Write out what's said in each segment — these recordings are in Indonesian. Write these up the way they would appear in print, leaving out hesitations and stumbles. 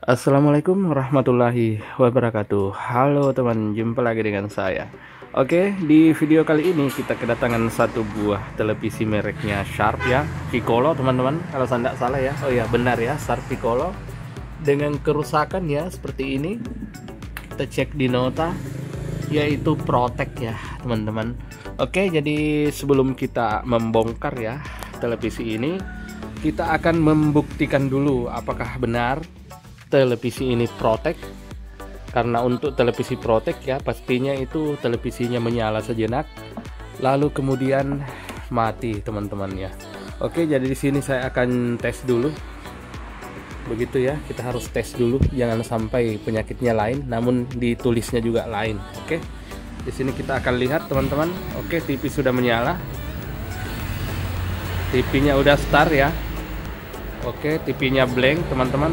Assalamualaikum warahmatullahi wabarakatuh. Halo teman, jumpa lagi dengan saya. Oke, di video kali ini kita kedatangan satu buah televisi mereknya Sharp ya, Piccolo teman-teman. Kalau saya tidak salah ya. Oh ya, benar ya, Sharp Piccolo. Dengan kerusakan ya seperti ini. Kita cek di nota, yaitu Protect ya teman-teman. Oke, jadi sebelum kita membongkar ya televisi ini, kita akan membuktikan dulu apakah benar televisi ini Protect. Karena untuk televisi Protect ya pastinya itu televisinya menyala sejenak lalu kemudian mati teman-teman ya. Oke, jadi di sini saya akan tes dulu. Begitu ya, kita harus tes dulu, jangan sampai penyakitnya lain namun ditulisnya juga lain. Oke, di sini kita akan lihat teman-teman. Oke, TV sudah menyala, TV-nya udah start ya. Oke, TV-nya blank teman-teman.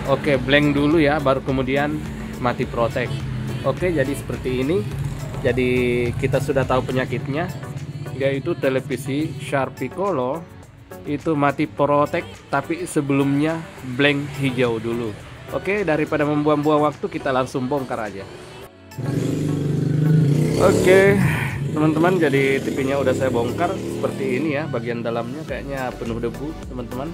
Oke, blank dulu ya, baru kemudian mati Protect. Oke, jadi seperti ini. Jadi kita sudah tahu penyakitnya, yaitu televisi Sharp Piccolo itu mati Protect, tapi sebelumnya blank hijau dulu. Oke, daripada membuang-buang waktu, kita langsung bongkar aja. Oke, teman-teman, jadi TV-nya udah saya bongkar. Seperti ini ya, bagian dalamnya kayaknya penuh debu, teman-teman.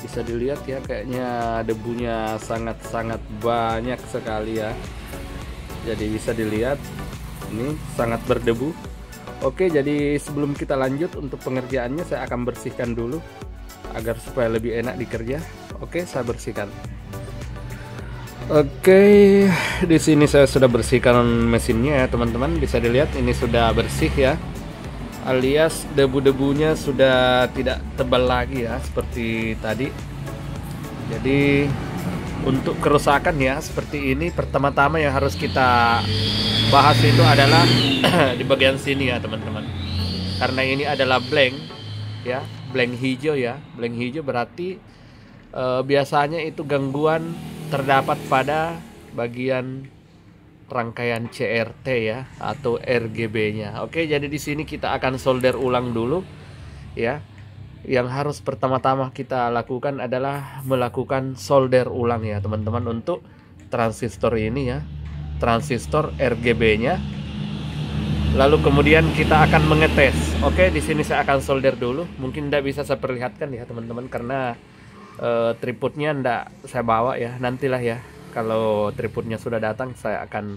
Bisa dilihat ya, kayaknya debunya sangat-sangat banyak sekali ya. Jadi bisa dilihat ini sangat berdebu. Oke, jadi sebelum kita lanjut untuk pengerjaannya, saya akan bersihkan dulu agar supaya lebih enak dikerja. Oke, saya bersihkan. Oke, di sini saya sudah bersihkan mesinnya ya teman-teman. Bisa dilihat ini sudah bersih ya, alias debu-debunya sudah tidak tebal lagi ya seperti tadi. Jadi untuk kerusakan ya seperti ini, pertama-tama yang harus kita bahas itu adalah di bagian sini ya teman-teman. Karena ini adalah blank ya, blank hijau ya. Blank hijau berarti biasanya itu gangguan terdapat pada bagian rangkaian CRT ya atau RGB-nya. Oke, jadi di sini kita akan solder ulang dulu ya. Yang harus pertama-tama kita lakukan adalah melakukan solder ulang ya teman-teman untuk transistor ini ya, transistor RGB-nya. Lalu kemudian kita akan mengetes. Oke, di sini saya akan solder dulu. Mungkin tidak bisa saya perlihatkan ya teman-teman karena tripodnya tidak saya bawa ya. Nantilah ya, kalau tripodnya sudah datang saya akan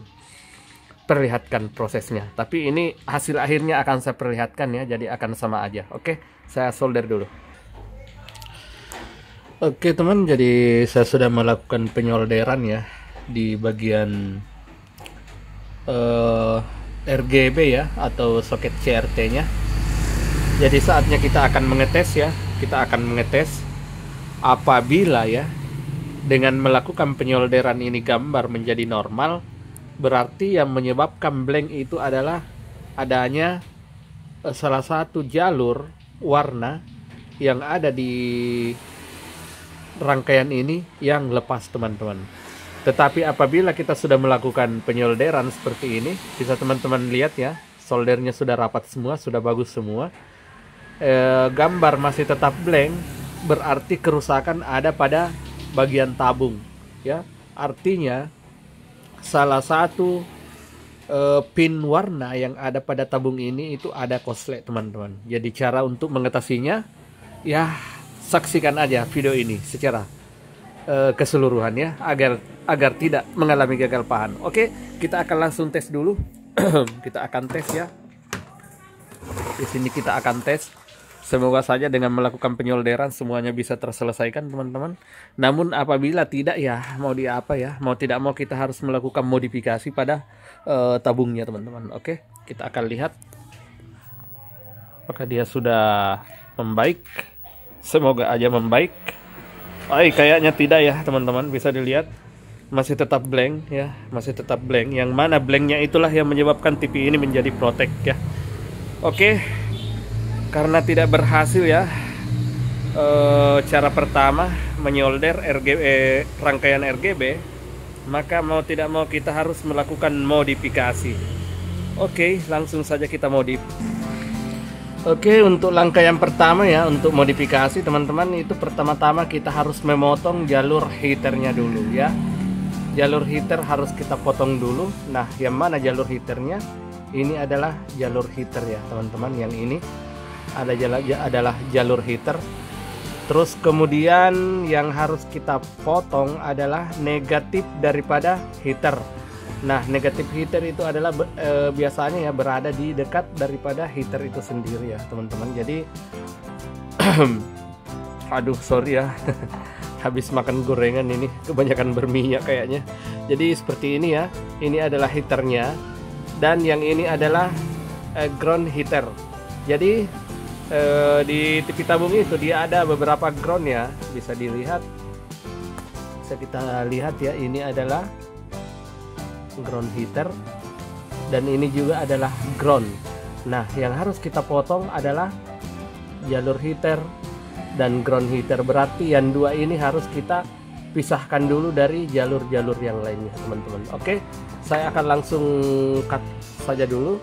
perlihatkan prosesnya. Tapi ini hasil akhirnya akan saya perlihatkan ya, jadi akan sama aja. Oke, saya solder dulu. Oke teman, jadi saya sudah melakukan penyolderan ya di bagian RGB ya atau soket CRT-nya. Jadi saatnya kita akan mengetes ya. Kita akan mengetes apabila ya dengan melakukan penyolderan ini gambar menjadi normal, berarti yang menyebabkan blank itu adalah adanya salah satu jalur warna yang ada di rangkaian ini yang lepas teman-teman. Tetapi apabila kita sudah melakukan penyolderan seperti ini, bisa teman-teman lihat ya, soldernya sudah rapat semua, sudah bagus semua. Gambar masih tetap blank, berarti kerusakan ada pada bagian tabung ya. Artinya salah satu pin warna yang ada pada tabung ini itu ada korslet teman-teman. Jadi cara untuk mengatasinya ya saksikan aja video ini secara keseluruhan ya, agar tidak mengalami gagal paham. Oke, kita akan langsung tes dulu. Kita akan tes ya. Di sini kita akan tes. Semoga saja dengan melakukan penyolderan semuanya bisa terselesaikan teman-teman. Namun apabila tidak ya, mau di apa ya, mau tidak mau kita harus melakukan modifikasi pada tabungnya teman-teman. Oke, kita akan lihat apakah dia sudah membaik. Semoga aja membaik. Kayaknya tidak ya teman-teman, bisa dilihat masih tetap blank ya, masih tetap blank. Yang mana blanknya itulah yang menyebabkan TV ini menjadi Protect ya. Oke, karena tidak berhasil ya cara pertama menyolder rangkaian RGB, maka mau tidak mau kita harus melakukan modifikasi. Oke, langsung saja kita modif. Oke, untuk langkah yang pertama ya, untuk modifikasi teman-teman, itu pertama-tama kita harus memotong jalur heaternya dulu ya. Jalur heater harus kita potong dulu. Nah, yang mana jalur heaternya? Ini adalah jalur heater ya teman-teman. Yang ini adalah jalur heater. Terus kemudian yang harus kita potong adalah negatif daripada heater. Nah, negatif heater itu adalah biasanya ya berada di dekat daripada heater itu sendiri ya teman-teman. Jadi aduh sorry ya habis makan gorengan ini, kebanyakan berminyak kayaknya. Jadi seperti ini ya, ini adalah heaternya, dan yang ini adalah ground heater. Jadi di TV tabung itu dia ada beberapa ground ya, bisa dilihat, bisa kita lihat ya, ini adalah ground heater dan ini juga adalah ground. Nah, yang harus kita potong adalah jalur heater dan ground heater. Berarti yang dua ini harus kita pisahkan dulu dari jalur-jalur yang lainnya teman-teman. Oke, saya akan langsung cut saja dulu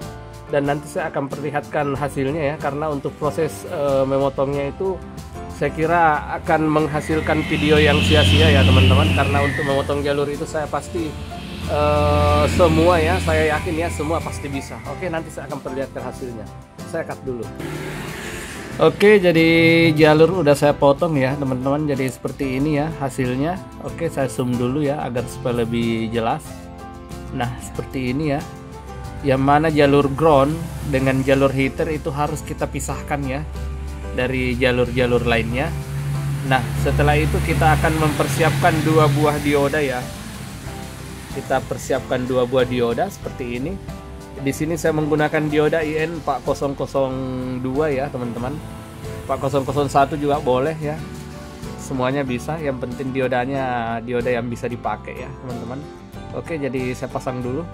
dan nanti saya akan perlihatkan hasilnya ya, karena untuk proses memotongnya itu saya kira akan menghasilkan video yang sia-sia ya teman-teman, karena untuk memotong jalur itu saya pasti semua ya, saya yakin ya semua pasti bisa. Oke, nanti saya akan perlihatkan hasilnya. Saya cut dulu. Oke, jadi jalur udah saya potong ya teman-teman, jadi seperti ini ya hasilnya. Oke, saya zoom dulu ya agar supaya lebih jelas. Nah, seperti ini ya, yang mana jalur ground dengan jalur heater itu harus kita pisahkan ya dari jalur-jalur lainnya. Nah, setelah itu kita akan mempersiapkan dua buah dioda ya. Kita persiapkan dua buah dioda seperti ini. Di sini saya menggunakan dioda IN 4002 ya teman-teman. 4001 juga boleh ya. Semuanya bisa, yang penting diodanya dioda yang bisa dipakai ya teman-teman. Oke, jadi saya pasang dulu.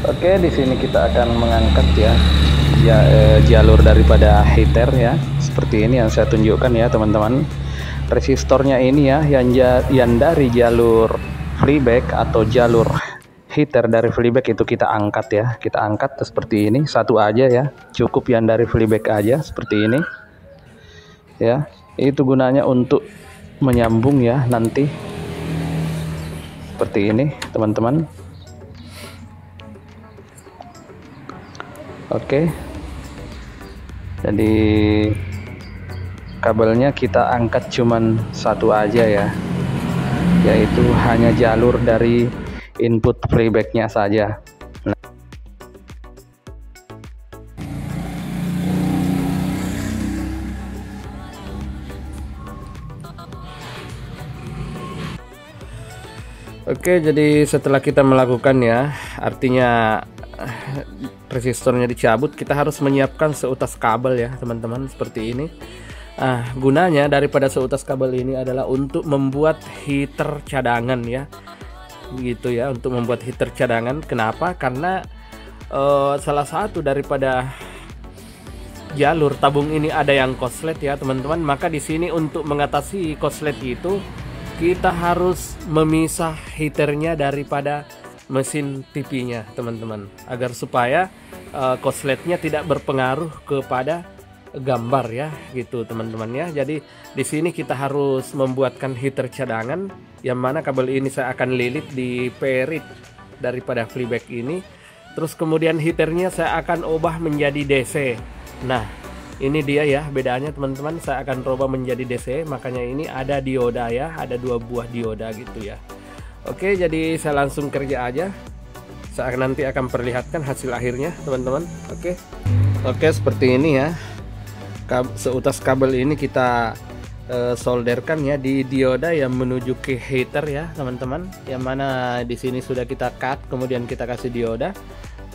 Oke, di sini kita akan mengangkat ya, jalur daripada heater ya. Seperti ini yang saya tunjukkan ya teman-teman. Resistornya ini ya, yang dari jalur flyback atau jalur heater dari flyback itu kita angkat ya. Kita angkat seperti ini, satu aja ya. Cukup yang dari flyback aja seperti ini. Ya, itu gunanya untuk menyambung ya nanti. Seperti ini teman-teman. Oke, jadi kabelnya kita angkat cuman satu aja ya, yaitu hanya jalur dari input playbacknya saja. Oke, jadi setelah kita melakukan ya, artinya resistornya dicabut, kita harus menyiapkan seutas kabel ya teman-teman, seperti ini. Gunanya daripada seutas kabel ini adalah untuk membuat heater cadangan ya, gitu ya, untuk membuat heater cadangan. Kenapa? Karena salah satu daripada jalur tabung ini ada yang korslet ya teman-teman, maka di sini untuk mengatasi korslet itu kita harus memisah heaternya daripada mesin TV-nya teman-teman, agar supaya korsletnya tidak berpengaruh kepada gambar ya, gitu teman-teman ya. Jadi di sini kita harus membuatkan heater cadangan, yang mana kabel ini saya akan lilit di perit daripada playback ini. Terus kemudian heaternya saya akan ubah menjadi DC. Nah, ini dia ya bedanya teman-teman, saya akan coba menjadi DC, makanya ini ada dioda ya, ada 2 buah dioda gitu ya. Oke, jadi saya langsung kerja aja. Saya nanti akan perlihatkan hasil akhirnya teman-teman. Oke, seperti ini ya. Seutas kabel ini kita solderkan ya di dioda yang menuju ke heater ya teman-teman, yang mana di sini sudah kita cut, kemudian kita kasih dioda.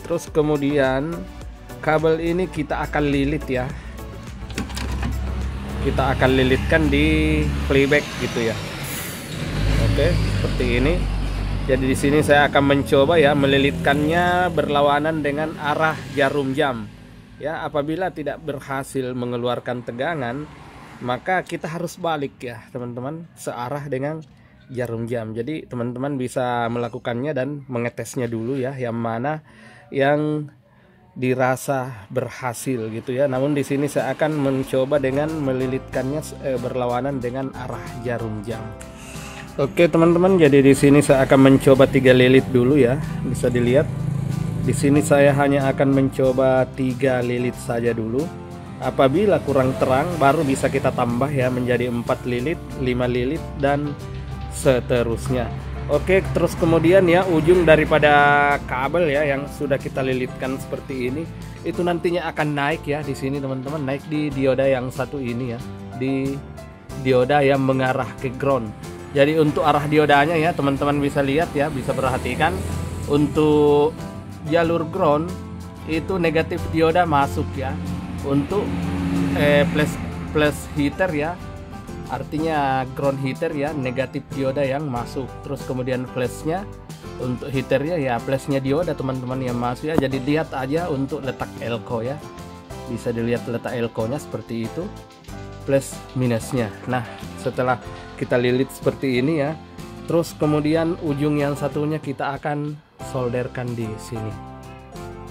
Terus kemudian kabel ini kita akan lilit ya, kita akan lilitkan di playback gitu ya. Oke, seperti ini. Jadi di sini saya akan mencoba ya melilitkannya berlawanan dengan arah jarum jam. Ya, apabila tidak berhasil mengeluarkan tegangan, maka kita harus balik ya teman-teman, searah dengan jarum jam. Jadi teman-teman bisa melakukannya dan mengetesnya dulu ya, yang mana yang dirasa berhasil gitu ya. Namun di sini saya akan mencoba dengan melilitkannya berlawanan dengan arah jarum jam. Oke teman-teman, jadi di sini saya akan mencoba 3 lilit dulu ya. Bisa dilihat di sini saya hanya akan mencoba 3 lilit saja dulu. Apabila kurang terang baru bisa kita tambah ya menjadi 4 lilit, 5 lilit dan seterusnya. Oke, terus kemudian ya ujung daripada kabel ya yang sudah kita lilitkan seperti ini, itu nantinya akan naik ya di sini teman-teman, naik di dioda yang satu ini ya, di dioda yang mengarah ke ground. Jadi untuk arah diodanya ya teman-teman bisa lihat ya, bisa perhatikan untuk jalur ground itu negatif dioda masuk ya, untuk plus heater ya, artinya ground heater ya, negatif dioda yang masuk. Terus kemudian flashnya untuk heaternya ya, flashnya dioda teman-teman yang masuk ya. Jadi lihat aja untuk letak elko ya, bisa dilihat letak elko nya seperti itu, plus minusnya. Nah setelah kita lilit seperti ini ya, terus kemudian ujung yang satunya kita akan solderkan di sini.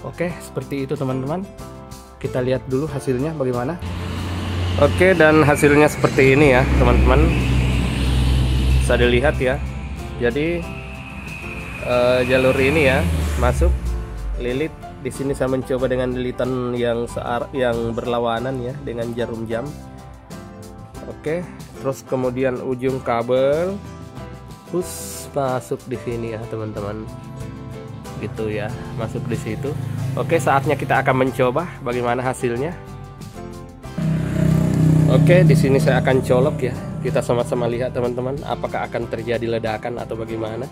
Oke, seperti itu teman-teman. Kita lihat dulu hasilnya bagaimana. Oke, dan hasilnya seperti ini ya teman-teman, bisa dilihat ya. Jadi jalur ini ya masuk lilit. Di sini saya mencoba dengan lilitan yang berlawanan ya dengan jarum jam. Oke, terus kemudian ujung kabel masuk di sini ya teman-teman, gitu ya, masuk di situ. Oke, saatnya kita akan mencoba bagaimana hasilnya. Oke, di sini saya akan colok ya. Kita sama-sama lihat teman-teman, apakah akan terjadi ledakan atau bagaimana.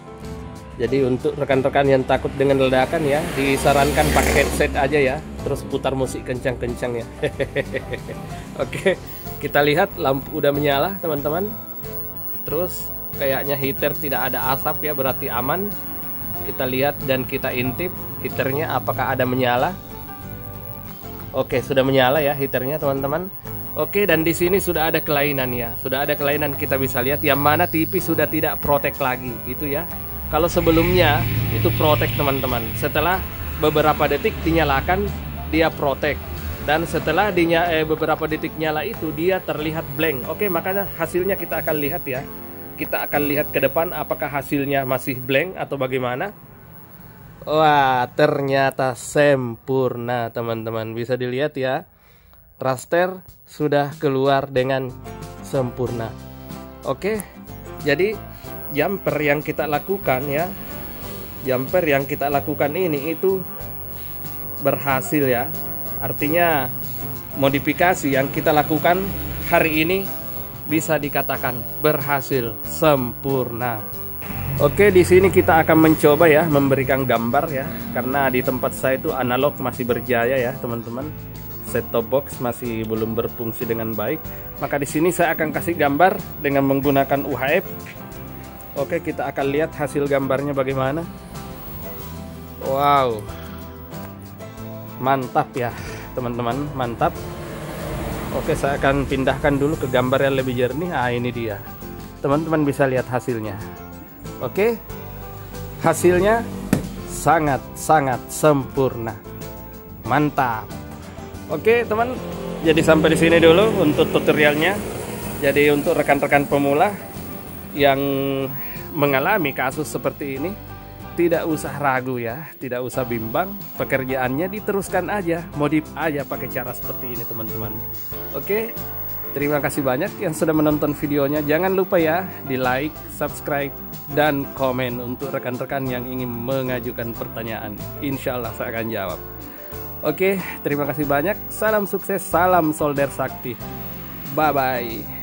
Jadi untuk rekan-rekan yang takut dengan ledakan ya, disarankan pakai headset aja ya, terus putar musik kencang-kencang ya. Oke, kita lihat lampu udah menyala teman-teman. Terus kayaknya heater tidak ada asap ya, berarti aman. Kita lihat dan kita intip heaternya apakah ada menyala. Oke, sudah menyala ya heaternya teman-teman. Oke, dan di sini sudah ada kelainan ya, sudah ada kelainan, kita bisa lihat yang mana TV sudah tidak protek lagi gitu ya. Kalau sebelumnya itu protek teman-teman, setelah beberapa detik dinyalakan dia protek, dan setelah beberapa detik nyala itu dia terlihat blank. Oke, makanya hasilnya kita akan lihat ya. Kita akan lihat ke depan apakah hasilnya masih blank atau bagaimana. Wah, ternyata sempurna teman-teman. Bisa dilihat ya, raster sudah keluar dengan sempurna. Oke, jadi jumper yang kita lakukan ya, jumper yang kita lakukan ini itu berhasil ya. Artinya modifikasi yang kita lakukan hari ini bisa dikatakan berhasil sempurna. Oke, di sini kita akan mencoba ya memberikan gambar ya, karena di tempat saya itu analog masih berjaya ya teman-teman. Set top box masih belum berfungsi dengan baik. Maka di sini saya akan kasih gambar dengan menggunakan UHF. Oke, kita akan lihat hasil gambarnya bagaimana. Wow, mantap ya teman-teman, mantap. Oke, saya akan pindahkan dulu ke gambar yang lebih jernih. Ah, ini dia, teman-teman bisa lihat hasilnya. Oke, hasilnya sangat-sangat sempurna, mantap. Oke teman, jadi sampai di sini dulu untuk tutorialnya. Jadi untuk rekan-rekan pemula yang mengalami kasus seperti ini, tidak usah ragu ya, tidak usah bimbang, pekerjaannya diteruskan aja, modif aja pakai cara seperti ini teman-teman. Oke, terima kasih banyak yang sudah menonton videonya. Jangan lupa ya di like, subscribe, dan komen untuk rekan-rekan yang ingin mengajukan pertanyaan. Insya Allah saya akan jawab. Oke, terima kasih banyak. Salam sukses, salam solder sakti. Bye-bye.